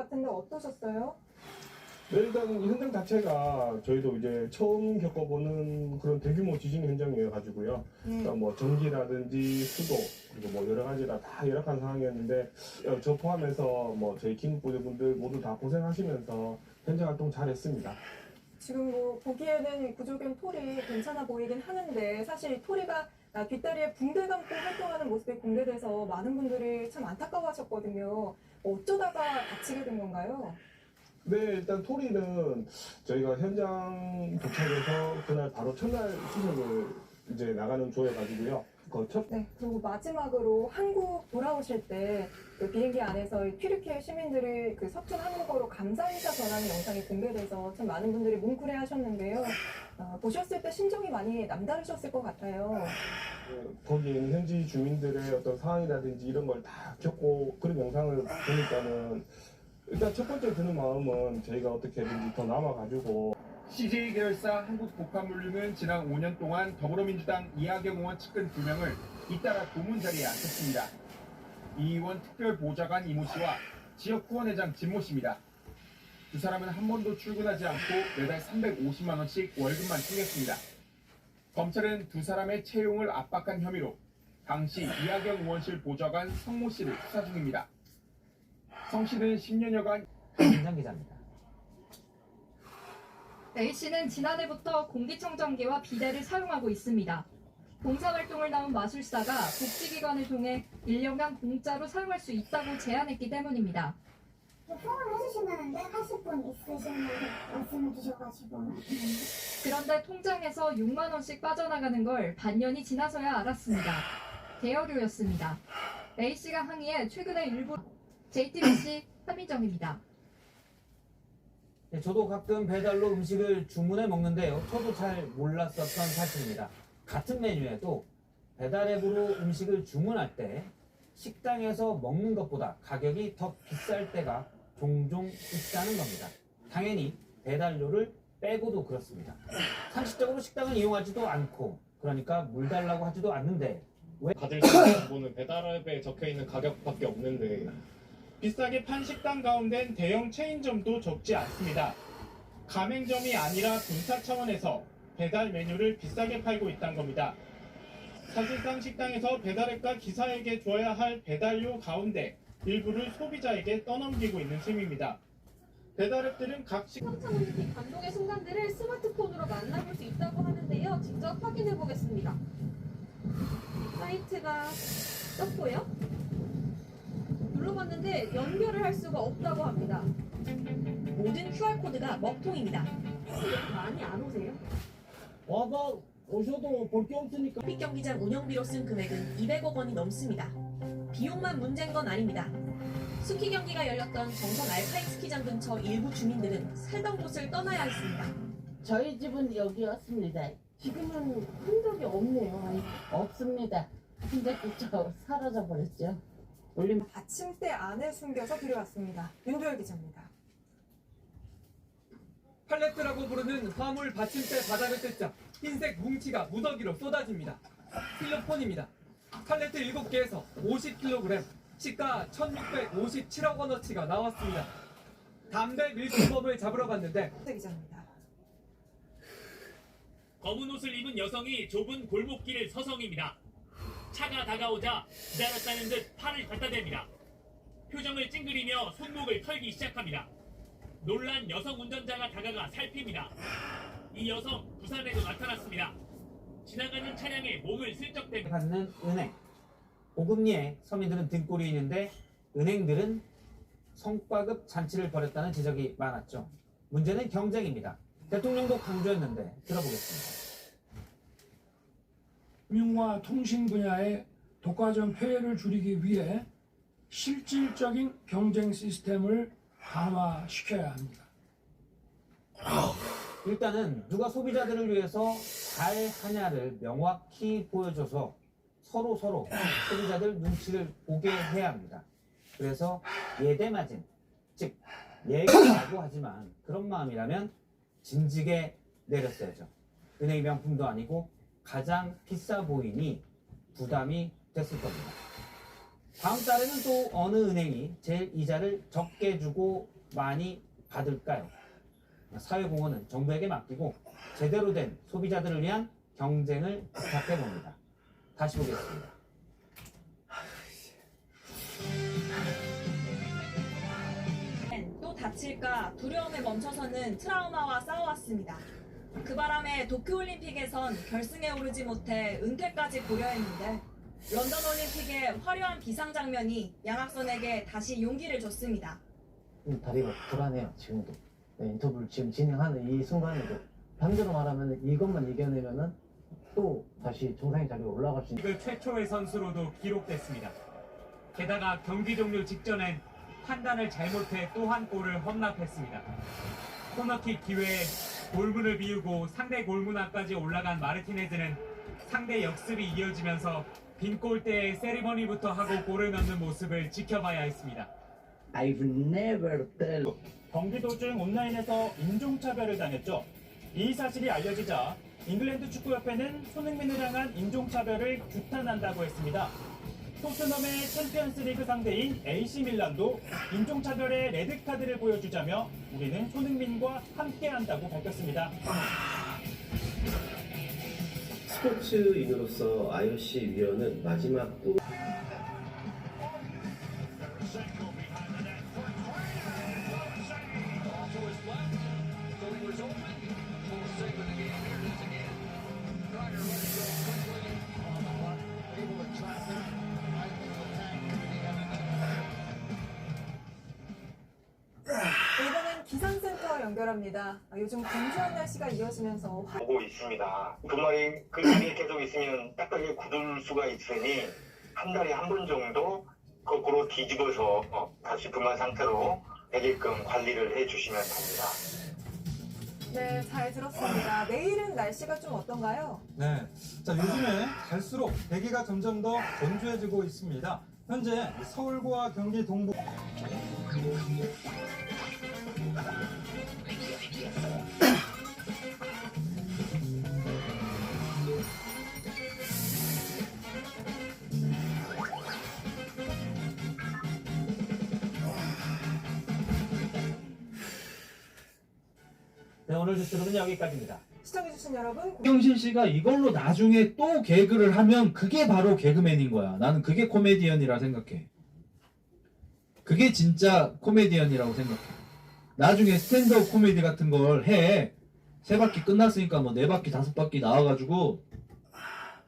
같은데 어떠셨어요? 네, 일단 이 현장 자체가 저희도 이제 처음 겪어보는 그런 대규모 지진 현장이어 가지고요. 그러니까 뭐 전기라든지 수도 그리고 뭐 여러 가지가 다 열악한 상황이었는데 저 포함해서 뭐 저희 긴급구조분들 모두 다 고생하시면서 현장 활동 잘했습니다. 지금 뭐 보기에는 구조견 토리 괜찮아 보이긴 하는데 사실 토리가 뒷다리에 붕대 감고 활동하는 모습이 공개돼서 많은 분들이 참 안타까워하셨거든요. 어쩌다가 다치게 된 건가요? 네, 일단 토리는 저희가 현장 도착해서 그날 바로 첫날 수색을 이제 나가는 조여가지고요. 네, 그리고 마지막으로 한국 돌아오실 때 그 비행기 안에서 튀르키예 시민들이 그 서툰 한국어로 감사 인사 전하는 영상이 공개돼서 참 많은 분들이 뭉클해하셨는데요. 보셨을 때 심정이 많이 남다르셨을 것 같아요. 거기에 있는 현지 주민들의 어떤 상황이라든지 이런 걸 다 겪고 그런 영상을 보니까는 일단 첫 번째 드는 마음은 저희가 어떻게든지 더 남아가지고 CJ 계열사 한국복합물류는 지난 5년 동안 더불어민주당 이하경 의원 측근 2명을 잇따라 고문 자리에 앉혔습니다. 이 의원 특별보좌관 이모 씨와 지역 후원회장 진모 씨입니다. 두 사람은 한 번도 출근하지 않고 매달 350만 원씩 월급만 챙겼습니다. 검찰은 두 사람의 채용을 압박한 혐의로 당시 이하경 의원실 보좌관 성모 씨를 수사 중입니다. 성 씨는 10년여간 김장 기자입니다. A씨는 지난해부터 공기청정기와 비데를 사용하고 있습니다. 봉사활동을 나온 마술사가 복지기관을 통해 1년간 공짜로 사용할 수 있다고 제안했기 때문입니다. 후원을 해주신다는데 하실 분 있으시면 말씀해 주셔가지고. 그런데 통장에서 6만 원씩 빠져나가는 걸 반년이 지나서야 알았습니다. 대여료였습니다. A씨가 항의해 최근에 일부 JTBC 한민정입니다. 네, 저도 가끔 배달로 음식을 주문해 먹는데요. 저도 잘 몰랐었던 사실입니다. 같은 메뉴에도 배달앱으로 음식을 주문할 때 식당에서 먹는 것보다 가격이 더 비쌀 때가 종종 있다는 겁니다. 당연히 배달료를 빼고도 그렇습니다. 상식적으로 식당을 이용하지도 않고 그러니까 물 달라고 하지도 않는데 왜 다들 정보는 배달앱에 적혀있는 가격밖에 없는데 비싸게 판 식당 가운데는 대형 체인점도 적지 않습니다. 가맹점이 아니라 분사 차원에서 배달 메뉴를 비싸게 팔고 있다는 겁니다. 사실상 식당에서 배달앱과 기사에게 줘야 할 배달료 가운데 일부를 소비자에게 떠넘기고 있는 셈입니다. 배달앱들은 각 평창올림픽 감동의 순간들을 스마트폰으로 만나볼 수 있다고 하는데요. 직접 확인해 보겠습니다. 사이트가 떴고요. 눌러봤는데 연결을 할 수가 없다고 합니다. 모든 QR코드가 먹통입니다. 많이 안 오세요? 와서 오셔도 볼 게 없으니까. 올림픽 경기장 운영비로 쓴 금액은 200억 원이 넘습니다. 비용만 문제인 건 아닙니다. 스키 경기가 열렸던 정선 알파인 스키장 근처 일부 주민들은 살던 곳을 떠나야 했습니다. 저희 집은 여기였습니다. 지금은 흔적이 없네요. 없습니다. 근데 그저 사라져 버렸죠. 받침대 안에 숨겨서 들여왔습니다. 윤도열 기자입니다. 팔레트라고 부르는 화물 받침대 바닥을 뜯자 흰색 뭉치가 무더기로 쏟아집니다. 필로폰입니다. 팔레트 7개에서 50kg, 시가 1,657억 원어치가 나왔습니다. 담배 밀수범을 잡으러 갔는데 기자입니다. 검은 옷을 입은 여성이 좁은 골목길을 서성입니다. 차가 다가오자 기다렸다는 듯 팔을 갖다 댑니다. 표정을 찡그리며 손목을 털기 시작합니다. 놀란 여성 운전자가 다가가 살핍니다. 이 여성 부산에도 나타났습니다. 지나가는 차량에 몸을 슬쩍 댑니다. 받는 은행. 고금리에 서민들은 등골이 있는데 은행들은 성과급 잔치를 벌였다는 지적이 많았죠. 문제는 경쟁입니다. 대통령도 강조했는데 들어보겠습니다. 금융과 통신 분야의 독과점 폐해를 줄이기 위해 실질적인 경쟁 시스템을 강화시켜야 합니다. 일단은 누가 소비자들을 위해서 잘 하냐를 명확히 보여줘서 서로 소비자들 눈치를 보게 해야 합니다. 그래서 예대마진, 즉 예금이라고 하지만 그런 마음이라면 진지게 내렸어야죠. 은행 명품도 아니고 가장 비싸 보이니 부담이 됐을 겁니다. 다음 달에는 또 어느 은행이 제일 이자를 적게 주고 많이 받을까요? 사회공헌은 정부에게 맡기고 제대로 된 소비자들을 위한 경쟁을 부탁해 봅니다. 다시 보겠습니다. 또 다칠까 두려움에 멈춰서는 트라우마와 싸워왔습니다. 그 바람에 도쿄올림픽에선 결승에 오르지 못해 은퇴까지 고려했는데 런던 올림픽의 화려한 비상 장면이 양학선에게 다시 용기를 줬습니다. 다리가 불안해요, 지금도. 네, 인터뷰를 지금 진행하는 이 순간에도. 반대로 말하면 이것만 이겨내면은 또 다시 정상의 자리에 올라갈 수 있는. 그 최초의 선수로도 기록됐습니다. 게다가 경기 종료 직전엔 판단을 잘못해 또 한 골을 헌납했습니다. 코너킥 기회에 골문을 비우고 상대 골문 앞까지 올라간 마르티네즈는 상대 역습이 이어지면서 빈 골대에 세리머니부터 하고 골을 넣는 모습을 지켜봐야 했습니다. I've never tell. 경기 도중 온라인에서 인종차별을 당했죠. 이 사실이 알려지자 잉글랜드 축구협회는 손흥민을 향한 인종차별을 규탄한다고 했습니다. 토트넘의 챔피언스리그 상대인 AC 밀란도 인종차별의 레드카드를 보여주자며 우리는 손흥민과 함께한다고 밝혔습니다. 스포츠인으로서 IOC 위원은 마지막 또 이번엔 기상센터와 연결합니다. 요즘 건조한 날씨가 이어지면서 보고 있습니다. 분말이 그 자리에 계속 있으면 딱딱하게 굳을 수가 있으니 한 달에 한 번 정도 거꾸로 뒤집어서 다시 분말 상태로 되게끔 관리를 해주시면 됩니다. 네, 잘 들었습니다. 내일은 날씨가 좀 어떤가요? 네, 자 요즘에 갈수록 대기가 점점 더 건조해지고 있습니다. 현재 서울과 경기 동부 네, 오늘 뉴스는 여기까지입니다. 시청해주신 여러분, 박경신 씨가 이걸로 나중에 또 개그를 하면 그게 바로 개그맨인 거야. 나는 그게 코미디언이라 생각해. 그게 진짜 코미디언이라고 생각해. 나중에 스탠드업 코미디 같은 걸 해. 3바퀴 끝났으니까 뭐 4바퀴 5바퀴 나와가지고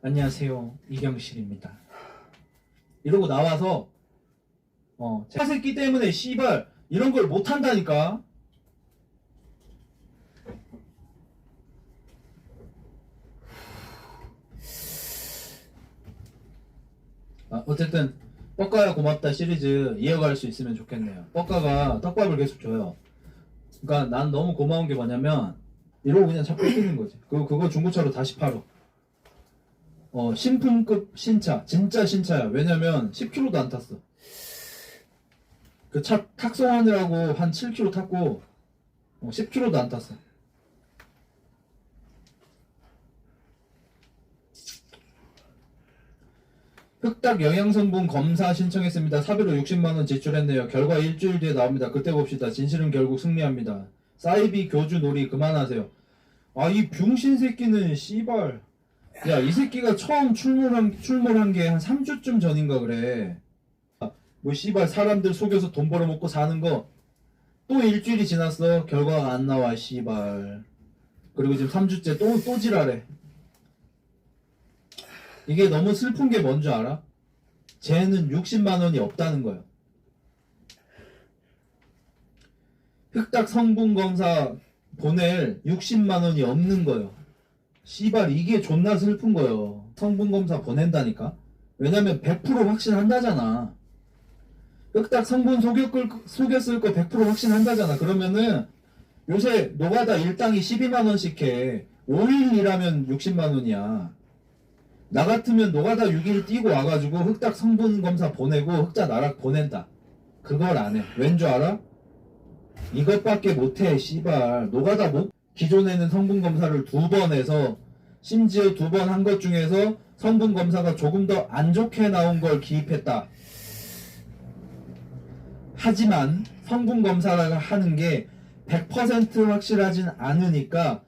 안녕하세요 이경실입니다. 이러고 나와서 새끼 때문에 씨발 이런 걸 못한다니까. 어쨌든 뻑가야 고맙다 시리즈 이어갈 수 있으면 좋겠네요. 뻑가가 떡밥을 계속 줘요. 그러니까 난 너무 고마운 게 뭐냐면 이러고 그냥 차 뺏기는 거지. 그거 중고차로 다시 팔어. 신품급 신차, 진짜 신차야. 왜냐면 10km도 안 탔어. 그 차 탁송하느라고 한 7km 탔고 10km도 안 탔어. 흑닭 영양성분 검사 신청했습니다. 사비로 60만원 지출했네요. 결과 일주일 뒤에 나옵니다. 그때 봅시다. 진실은 결국 승리합니다. 사이비 교주 놀이 그만하세요. 아, 이 병신 새끼는 씨발. 야, 이 새끼가 처음 출몰한 게 한 3주쯤 전인가 그래. 뭐 씨발 사람들 속여서 돈 벌어먹고 사는 거 또 일주일이 지났어. 결과가 안 나와 씨발. 그리고 지금 3주째 또 지랄해. 이게 너무 슬픈 게 뭔 줄 알아? 쟤는 60만원이 없다는 거예요. 흑닭 성분검사 보낼 60만원이 없는 거예요. 씨발 이게 존나 슬픈 거예요. 성분검사 보낸다니까? 왜냐면 100% 확신한다잖아. 흑닭 성분 속였을 거 100% 확신한다잖아. 그러면은 요새 노가다 일당이 12만원씩 해. 5일 일하면 60만원이야. 나 같으면 노가다 6일 뛰고 와가지고 흑닭 성분 검사 보내고 흑자 나락 보낸다. 그걸 안 해. 왠 줄 알아? 이것밖에 못해 씨발. 노가다 못. 기존에는 성분 검사를 2번 해서 심지어 2번 한 것 중에서 성분 검사가 조금 더 안 좋게 나온 걸 기입했다. 하지만 성분 검사를 하는 게 100% 확실하진 않으니까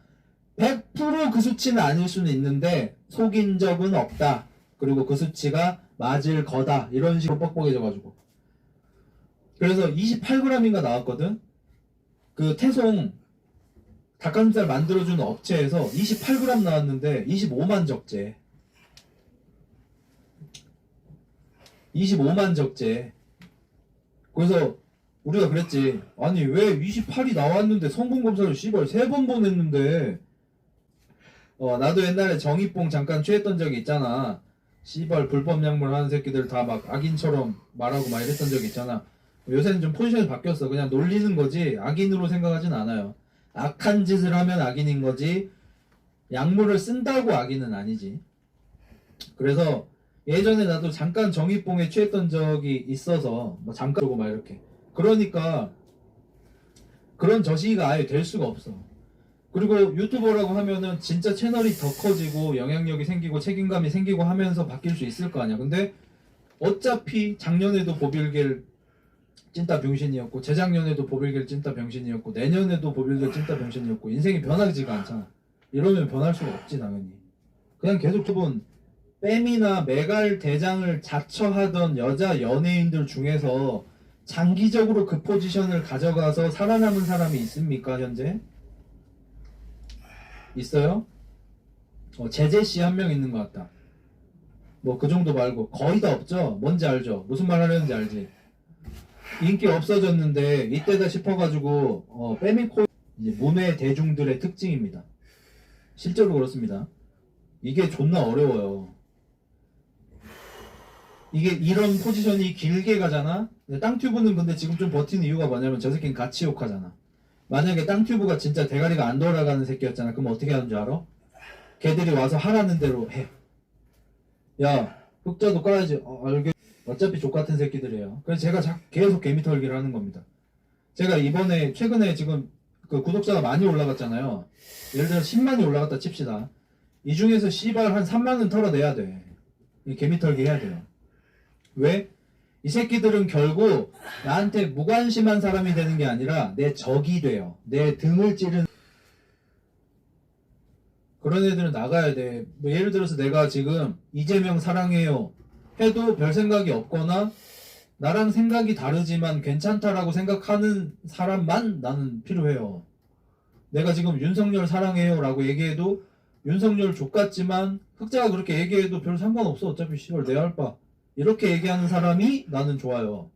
100% 그 수치는 아닐 수는 있는데 속인 적은 없다. 그리고 그 수치가 맞을 거다. 이런 식으로 뻑뻑해져가지고. 그래서 28g인가 나왔거든. 그 태송 닭가슴살 만들어주는 업체에서 28g 나왔는데 25만 적재. 25만 적재. 그래서 우리가 그랬지. 아니 왜 28이 나왔는데 성분 검사를 씨발 3번 보냈는데. 나도 옛날에 정이뽕 잠깐 취했던 적이 있잖아. 씨발 불법 약물 하는 새끼들 다 막 악인처럼 말하고 막 이랬던 적이 있잖아. 요새는 좀 포지션이 바뀌었어. 그냥 놀리는 거지 악인으로 생각하진 않아요. 악한 짓을 하면 악인인 거지 약물을 쓴다고 악인은 아니지. 그래서 예전에 나도 잠깐 정이뽕에 취했던 적이 있어서 뭐 잠깐 보고 막 이렇게. 그러니까 그런 저시기가 아예 될 수가 없어. 그리고 유튜버라고 하면은 진짜 채널이 더 커지고 영향력이 생기고 책임감이 생기고 하면서 바뀔 수 있을 거 아니야. 근데 어차피 작년에도 보빌겔 찐따 병신이었고 재작년에도 보빌겔 찐따 병신이었고 내년에도 보빌겔 찐따 병신이었고 인생이 변하지가 않잖아. 이러면 변할 수가 없지 당연히. 그냥 계속 두번 뺨이나 메갈 대장을 자처하던 여자 연예인들 중에서 장기적으로 그 포지션을 가져가서 살아남은 사람이 있습니까 현재? 있어요? 제재씨 한 명 있는 것 같다. 뭐 그 정도 말고 거의 다 없죠? 뭔지 알죠? 무슨 말 하려는지 알지? 인기 없어졌는데 이때다 싶어가지고 빼미코 이제 문외 대중들의 특징입니다. 실제로 그렇습니다. 이게 존나 어려워요. 이게 이런 포지션이 길게 가잖아? 땅튜브는 근데 지금 좀 버티는 이유가 뭐냐면 저 새끼는 같이 욕하잖아. 만약에 땅튜브가 진짜 대가리가 안 돌아가는 새끼였잖아. 그럼 어떻게 하는 줄 알아? 걔들이 와서 하라는 대로 해. 야, 흑자도 까야지. 알게. 어차피 족같은 새끼들이에요. 그래서 제가 계속 개미털기를 하는 겁니다. 제가 최근에 지금 그 구독자가 많이 올라갔잖아요. 예를 들어 10만이 올라갔다 칩시다. 이 중에서 씨발 한 3만은 털어내야 돼. 이 개미털기 해야 돼요. 왜? 이 새끼들은 결국 나한테 무관심한 사람이 되는 게 아니라 내 적이 돼요. 내 등을 찌르는 그런 애들은 나가야 돼. 뭐 예를 들어서 내가 지금 이재명 사랑해요 해도 별 생각이 없거나 나랑 생각이 다르지만 괜찮다라고 생각하는 사람만 나는 필요해요. 내가 지금 윤석열 사랑해요 라고 얘기해도 윤석열 족같지만 흑자가 그렇게 얘기해도 별 상관없어. 어차피 씨발 내 알바. 이렇게 얘기하는 사람이 나는 좋아요.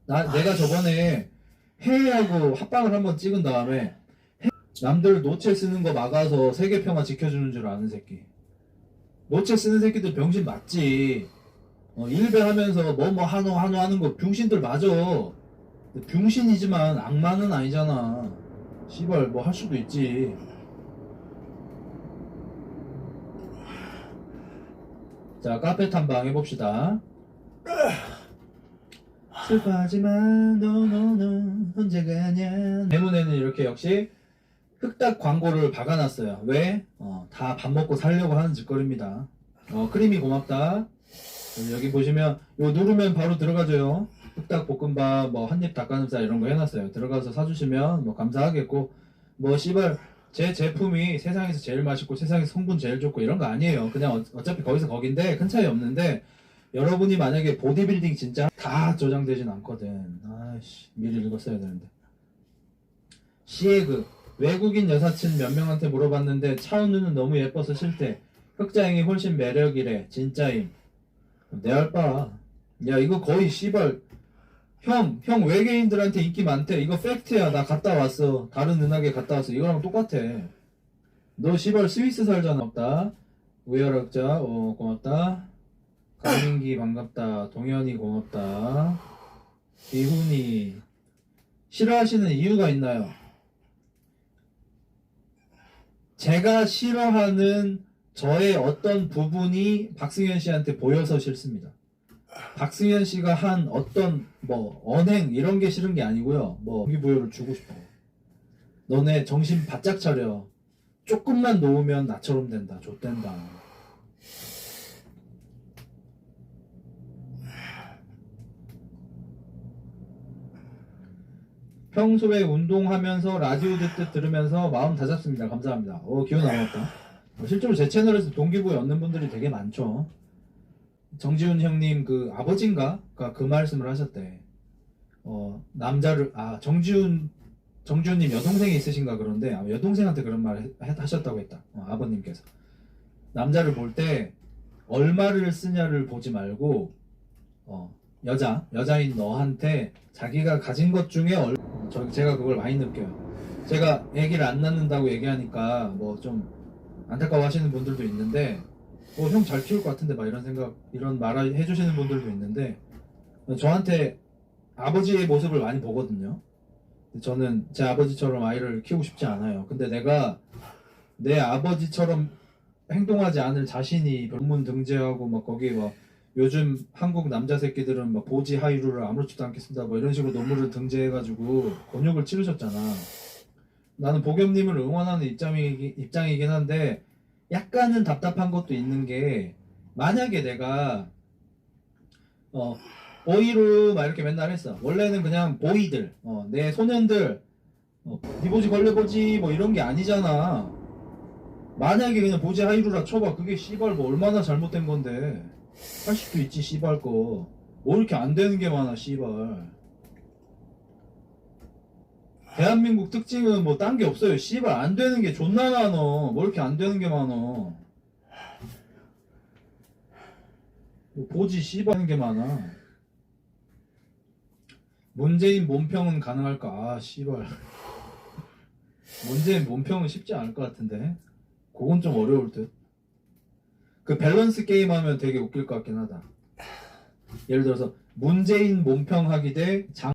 내가 저번에 해외하고 합방을 한번 찍은 다음에 남들 노체 쓰는 거 막아서 세계평화 지켜주는 줄 아는 새끼. 노체 쓰는 새끼들 병신 맞지. 일배하면서 뭐 한호 하는 거 병신들 맞아. 병신이지만 악마는 아니잖아. 씨발 뭐 할 수도 있지. 자, 카페 탐방 해봅시다. 슬퍼하지만 너는 언제 가냐. 대문에는 이렇게 역시 흑닭 광고를 박아놨어요. 왜? 다 밥 먹고 살려고 하는 짓거리입니다. 크림이 고맙다. 여기 보시면 이거 누르면 바로 들어가줘요. 흑닭 볶음밥, 뭐 한입 닭가슴살 이런 거 해놨어요. 들어가서 사주시면 뭐 감사하겠고, 뭐 씨발 제 제품이 세상에서 제일 맛있고 세상에서 성분 제일 좋고 이런 거 아니에요. 그냥 어차피 거기서 거긴데 큰 차이 없는데 여러분이 만약에 보디빌딩 진짜 다 저장되진 않거든. 아이씨 미리 읽었어야 되는데. 시에그 외국인 여사친 몇 명한테 물어봤는데 차은우는 너무 예뻐서 싫대. 흑자행이 훨씬 매력이래. 진짜임. 내 알바. 야 이거 거의 씨발 형 외계인들한테 인기 많대. 이거 팩트야. 나 갔다 왔어. 다른 은하계 갔다 왔어. 이거랑 똑같아. 너 씨발 스위스 살잖아. 고맙다. 우열학자 고맙다. 강민기 반갑다. 동현이 고맙다. 이훈이 싫어하시는 이유가 있나요? 제가 싫어하는 저의 어떤 부분이 박승현 씨한테 보여서 싫습니다. 박승현 씨가 한 어떤 뭐 언행 이런 게 싫은 게 아니고요. 뭐 동기부여를 주고 싶어. 너네 정신 바짝 차려. 조금만 놓으면 나처럼 된다. 좆된다. 평소에 운동하면서 라디오 듣듯 들으면서 마음 다잡습니다. 감사합니다. 기운 남았다. 실제로 제 채널에서 동기부여 얻는 분들이 되게 많죠. 정지훈 형님 그 아버지인가가 그 말씀을 하셨대. 남자를 정지훈님 여동생이 있으신가 그런데 여동생한테 그런 말 하셨다고 했다. 아버님께서 남자를 볼 때 얼마를 쓰냐를 보지 말고 여자인 너한테 자기가 가진 것 중에 제가 그걸 많이 느껴요. 제가 아기를 안 낳는다고 얘기하니까 뭐 좀 안타까워하시는 분들도 있는데 형 잘 키울 것 같은데 막 이런 말 해주시는 분들도 있는데 저한테 아버지의 모습을 많이 보거든요. 저는 제 아버지처럼 아이를 키우고 싶지 않아요. 근데 내가 내 아버지처럼 행동하지 않을 자신이 논문 등재하고 막 거기 막 요즘 한국 남자 새끼들은 막 보지 하이루를 아무렇지도 않게 쓴다 뭐 이런 식으로 논문을 등재해가지고 곤욕을 치르셨잖아. 나는 보겸님을 응원하는 입장이긴 한데 약간은 답답한 것도 있는 게 만약에 내가 보이루 막 이렇게 맨날 했어. 원래는 그냥 보이들 내 소년들 니 보지 걸려보지 뭐 이런 게 아니잖아. 만약에 그냥 보지 하이루라 쳐봐. 그게 씨발 뭐 얼마나 잘못된 건데. 할 수도 있지 씨발 거. 뭐 이렇게 안 되는 게 많아 씨발. 대한민국 특징은 뭐 딴 게 없어요. 씨발 안 되는 게 존나 많어. 뭐 이렇게 안 되는 게 많어. 뭐 보지 씨발 하는 게 많아. 문재인 몸평은 가능할까? 씨발. 문재인 몸평은 쉽지 않을 것 같은데. 그건 좀 어려울 듯. 그 밸런스 게임 하면 되게 웃길 것 같긴 하다. 예를 들어서 문재인 몸평하기 대